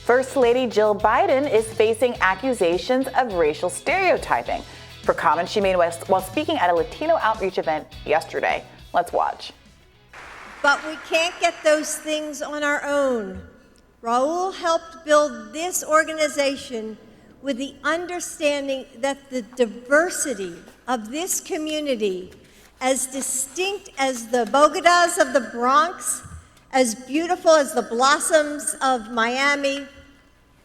First Lady Jill Biden is facing accusations of racial stereotyping for comments she made while speaking at a Latino outreach event yesterday. Let's watch. But we can't get those things on our own. Raul helped build this organization with the understanding that the diversity of this community, as distinct as the Bogotas of the Bronx, as beautiful as the blossoms of Miami,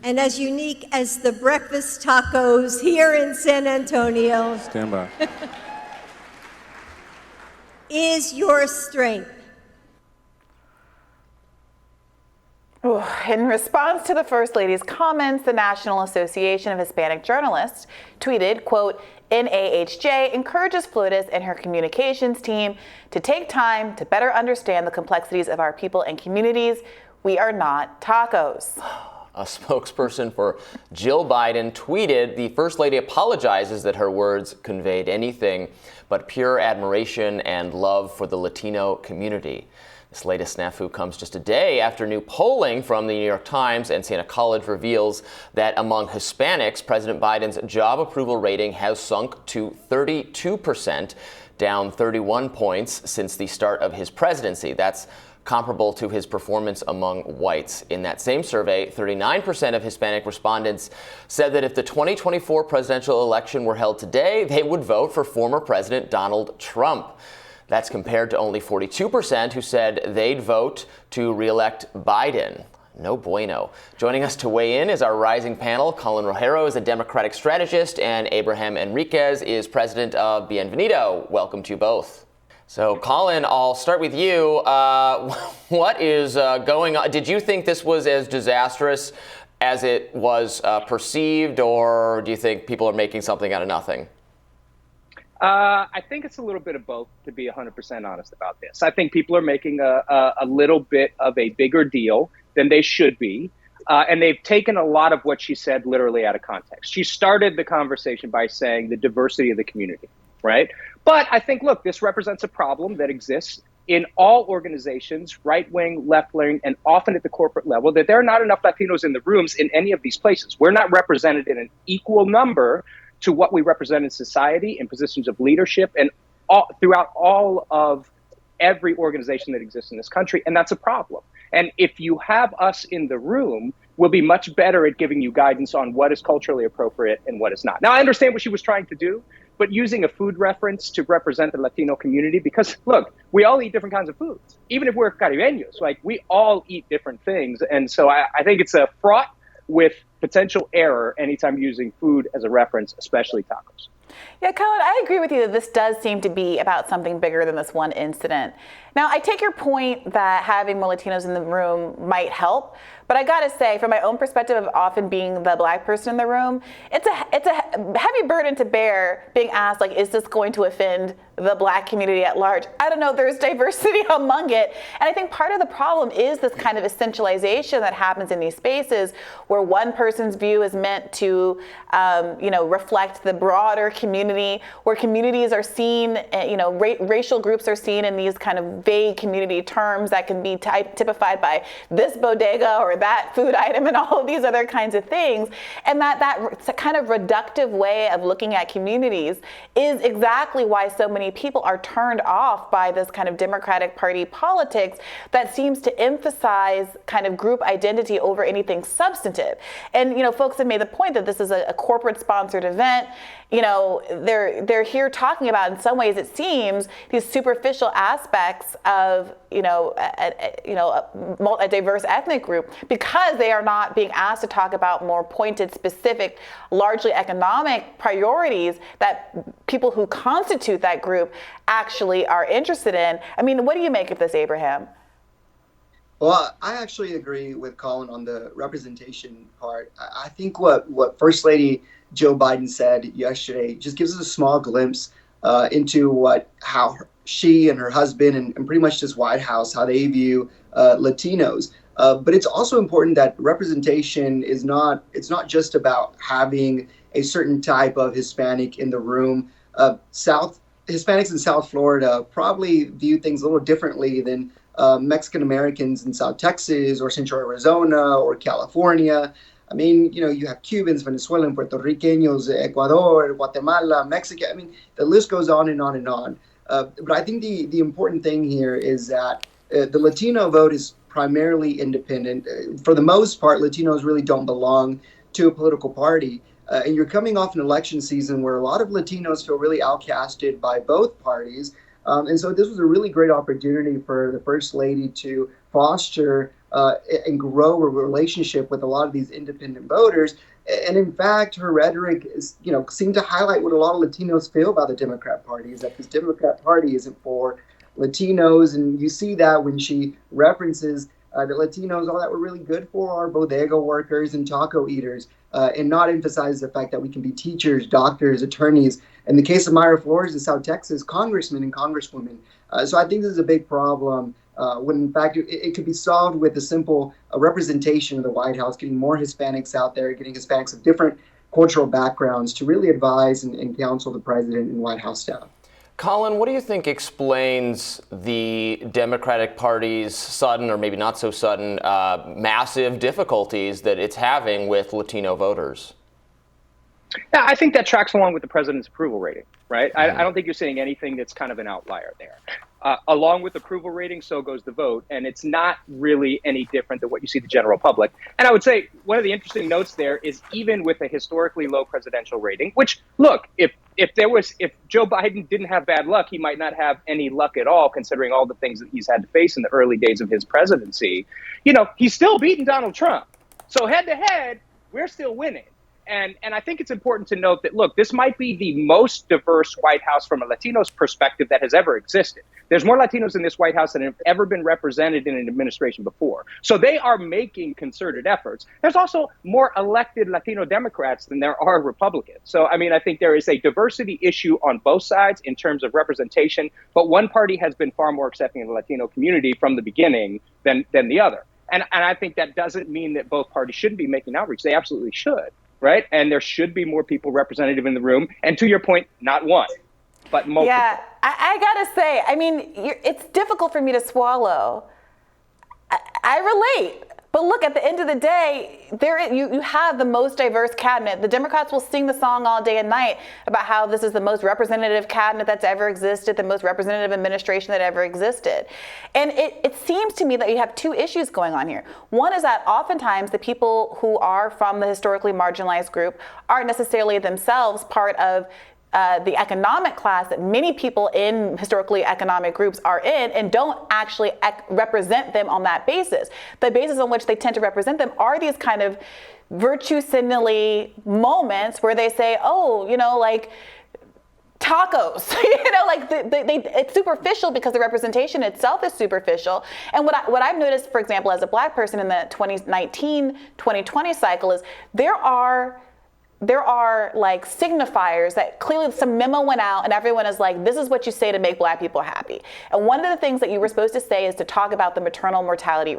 and as unique as the breakfast tacos here in San Antonio. Stand by. Is your strength. In response to the First Lady's comments, the National Association of Hispanic Journalists tweeted, quote, NAHJ encourages Flores and her communications team to take time to better understand the complexities of our people and communities. We are not tacos. A spokesperson for Jill Biden tweeted, the First Lady apologizes that her words conveyed anything but pure admiration and love for the Latino community. This latest snafu comes just a day after new polling from the New York Times and Siena College reveals that among Hispanics, President Biden's job approval rating has sunk to 32%, down 31 points since the start of his presidency. That's comparable to his performance among whites. In that same survey, 39% of Hispanic respondents said that if the 2024 presidential election were held today, they would vote for former President Donald Trump. That's compared to only 42% who said they'd vote to re-elect Biden. No bueno. Joining us to weigh in is our rising panel. Colin Rogero is a Democratic strategist, and Abraham Enriquez is president of Bienvenido. Welcome to you both. So, Colin, I'll start with you. What is going on? Did you think this was as disastrous as it was perceived, or do you think people are making something out of nothing? I think it's a little bit of both, to be 100% honest about this. I think people are making a little bit of a bigger deal than they should be. And they've taken a lot of what she said literally out of context. She started the conversation by saying the diversity of the community, right? But I think, look, this represents a problem that exists in all organizations, right-wing, left-wing, and often at the corporate level, that there are not enough Latinos in the rooms in any of these places. We're not represented in an equal number to what we represent in society, in positions of leadership, and throughout all of every organization that exists in this country. And that's a problem. And if you have us in the room, we'll be much better at giving you guidance on what is culturally appropriate and what is not. Now, I understand what she was trying to do, but using a food reference to represent the Latino community, because look, we all eat different kinds of foods. Even if we're Caribeños, like we all eat different things. And so I think it's a fraught with potential error anytime using food as a reference, especially tacos. Yeah, Colin, I agree with you that this does seem to be about something bigger than this one incident. Now, I take your point that having more Latinos in the room might help, but I gotta say, from my own perspective of often being the Black person in the room, it's a heavy burden to bear being asked, like, is this going to offend the Black community at large? I don't know, there's diversity among it. And I think part of the problem is this kind of essentialization that happens in these spaces where one person's view is meant to, reflect the broader community, where communities are seen, racial groups are seen in these kind of vague community terms that can be typified by this bodega or that food item and all of these other kinds of things. And that kind of reductive way of looking at communities is exactly why so many people are turned off by this kind of Democratic Party politics that seems to emphasize kind of group identity over anything substantive. And, folks have made the point that this is a corporate sponsored event. They're here talking about, in some ways it seems, these superficial aspects of, a diverse ethnic group, because they are not being asked to talk about more pointed, specific, largely economic priorities that people who constitute that group actually are interested in. I mean, what do you make of this, Abraham? Well, I actually agree with Colin on the representation part. I think what First Lady Joe Biden said yesterday just gives us a small glimpse into how she and her husband and pretty much this White House, how they view Latinos. But it's also important that representation it's not just about having a certain type of Hispanic in the room. Hispanics in South Florida probably view things a little differently than Mexican Americans in South Texas or Central Arizona or California. I mean, you have Cubans, Venezuelan, Puerto Ricanos, Ecuador, Guatemala, Mexico. I mean, the list goes on and on and on. But I think the important thing here is that the Latino vote is primarily independent. For the most part, Latinos really don't belong to a political party. And you're coming off an election season where a lot of Latinos feel really outcasted by both parties. And so this was a really great opportunity for the First Lady to foster and grow a relationship with a lot of these independent voters. And in fact, her rhetoric is, seemed to highlight what a lot of Latinos feel about the Democrat Party, is that this Democrat Party isn't for Latinos. And you see that when she references that Latinos, all that we're really good for are bodega workers and taco eaters, and not emphasize the fact that we can be teachers, doctors, attorneys. In the case of Mayra Flores in South Texas, congressmen and congresswomen. So I think this is a big problem when in fact it could be solved with a simple representation of the White House, getting more Hispanics out there, getting Hispanics of different cultural backgrounds to really advise and counsel the president and White House staff. Colin, what do you think explains the Democratic Party's sudden, or maybe not so sudden, massive difficulties that it's having with Latino voters? Yeah, I think that tracks along with the president's approval rating, right? I don't think you're seeing anything that's kind of an outlier there. Along with approval rating, so goes the vote. And it's not really any different than what you see the general public. And I would say one of the interesting notes there is even with a historically low presidential rating, which, look, if Joe Biden didn't have bad luck, he might not have any luck at all, considering all the things that he's had to face in the early days of his presidency. He's still beating Donald Trump. So head to head, we're still winning. And I think it's important to note that, look, this might be the most diverse White House from a Latino's perspective that has ever existed. There's more Latinos in this White House than have ever been represented in an administration before. So they are making concerted efforts. There's also more elected Latino Democrats than there are Republicans. So, I think there is a diversity issue on both sides in terms of representation, but one party has been far more accepting of the Latino community from the beginning than the other. And I think that doesn't mean that both parties shouldn't be making outreach. They absolutely should. Right. And there should be more people representative in the room. And to your point, not one, but multiple. Yeah, I got to say, it's difficult for me to swallow. I relate. But look, at the end of the day, you have the most diverse cabinet. The Democrats will sing the song all day and night about how this is the most representative cabinet that's ever existed, the most representative administration that ever existed. And it seems to me that you have two issues going on here. One is that oftentimes the people who are from the historically marginalized group aren't necessarily themselves part of the economic class that many people in historically economic groups are in, and don't actually represent them on that basis. The basis on which they tend to represent them are these kind of virtue signaling moments where they say, like tacos, it's superficial because the representation itself is superficial. And what I've noticed, for example, as a Black person in the 2019-2020 cycle is there are like signifiers that clearly some memo went out and everyone is like, this is what you say to make Black people happy. And one of the things that you were supposed to say is to talk about the maternal mortality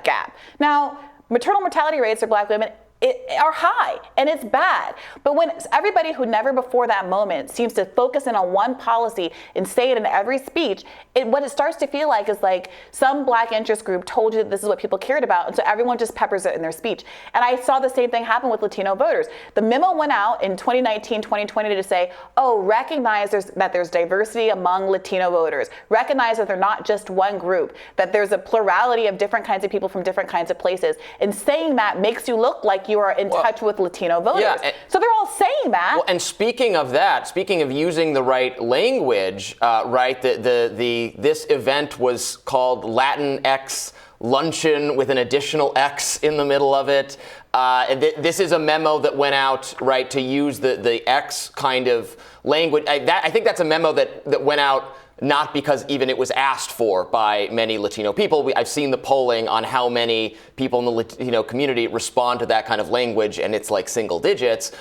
gap. Now, maternal mortality rates for Black women are high and it's bad. But when everybody who never before that moment seems to focus in on one policy and say it in every speech, what it starts to feel like is like some Black interest group told you that this is what people cared about, and so everyone just peppers it in their speech. And I saw the same thing happen with Latino voters. The memo went out in 2019, 2020 to say, recognize that there's diversity among Latino voters. Recognize that they're not just one group, that there's a plurality of different kinds of people from different kinds of places. And saying that makes you look like you are in touch with Latino voters. Yeah, so they're all saying that. Well, and speaking of that, speaking of using the right language, right, this event was called Latinx luncheon with an additional X in the middle of it. And this is a memo that went out, right, to use the X kind of language. I think that's a memo that went out not because even it was asked for by many Latino people. I've seen the polling on how many people in the Latino community respond to that kind of language, and it's like single digits.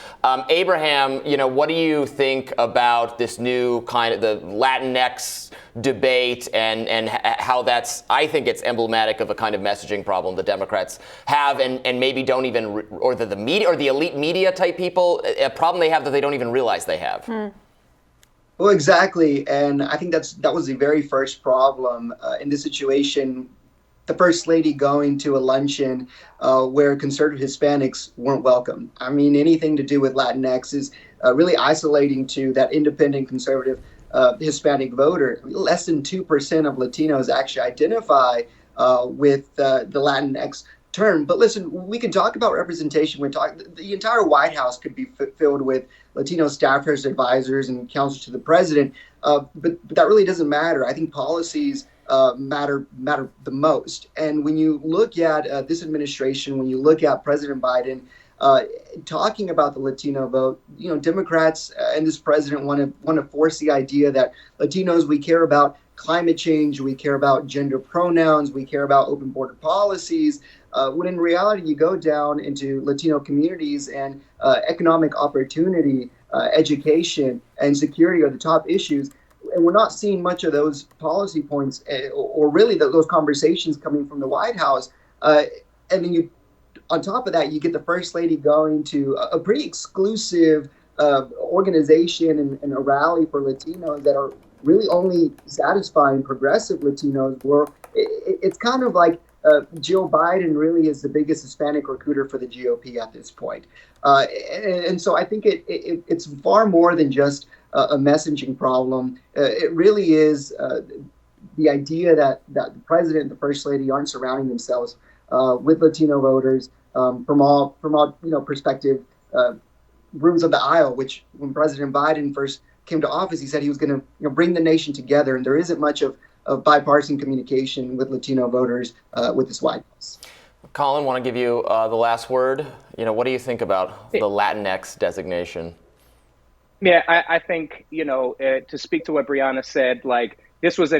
Abraham, what do you think about this new kind of the Latinx debate and how I think it's emblematic of a kind of messaging problem the Democrats have and maybe don't even, or the media or the elite media type people, a problem they have that they don't even realize they have? Well, exactly, and I think that was the very first problem in this situation. The first lady going to a luncheon where conservative Hispanics weren't welcome. I mean, anything to do with Latinx is really isolating to that independent conservative Hispanic voter. Less than 2% of Latinos actually identify with the Latinx term. But listen, we can talk about representation. The entire White House could be filled with Latino staffers, advisors, and counselors to the president. But that really doesn't matter. I think policies matter the most. And when you look at this administration, when you look at President Biden talking about the Latino vote, Democrats and this president want to force the idea that Latinos, we care about climate change, we care about gender pronouns, we care about open border policies. When in reality, you go down into Latino communities and economic opportunity, education, and security are the top issues. And we're not seeing much of those policy points or really those conversations coming from the White House. And then on top of that, you get the First Lady going to a pretty exclusive organization and a rally for Latinos that are really only satisfying progressive Latinos, where it's kind of like Jill Biden really is the biggest Hispanic recruiter for the GOP at this point. And so I think it's far more than just a messaging problem. It really is the idea that the president and the First Lady aren't surrounding themselves with Latino voters from all perspective rooms of the aisle, which when President Biden first came to office, he said he was going to bring the nation together, and there isn't much of bipartisan communication with Latino voters with this White House. Colin, want to give you the last word. What do you think about the Latinx designation? Yeah, I think, to speak to what Brianna said, this is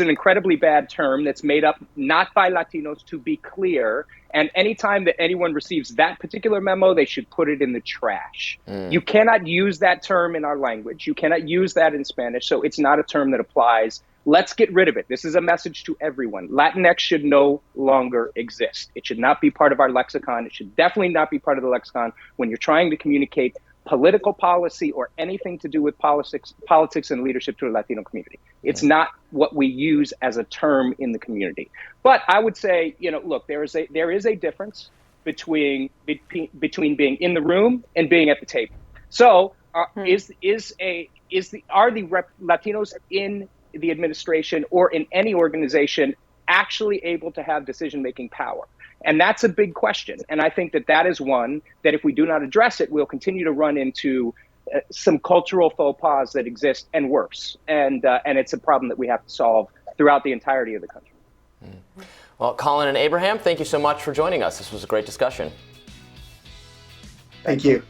an incredibly bad term that's made up not by Latinos, to be clear. And anytime that anyone receives that particular memo, they should put it in the trash. You cannot use that term in our language. You cannot use that in Spanish. So it's not a term that applies. Let's get rid of it. This is a message to everyone. Latinx should no longer exist. It should not be part of our lexicon. It should definitely not be part of the lexicon when you're trying to communicate political policy or anything to do with politics and leadership to the Latino community. It's not what we use as a term in the community. But I would say, look, there is a difference between being in the room and being at the table. So are the Latinos in the administration or in any organization actually able to have decision-making power? And that's a big question. And I think that is one that if we do not address it, we'll continue to run into some cultural faux pas that exist and worse. And it's a problem that we have to solve throughout the entirety of the country. Well, Colin and Abraham, thank you so much for joining us. This was a great discussion. Thank you.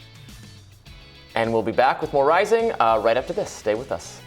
And we'll be back with more Rising right after this. Stay with us.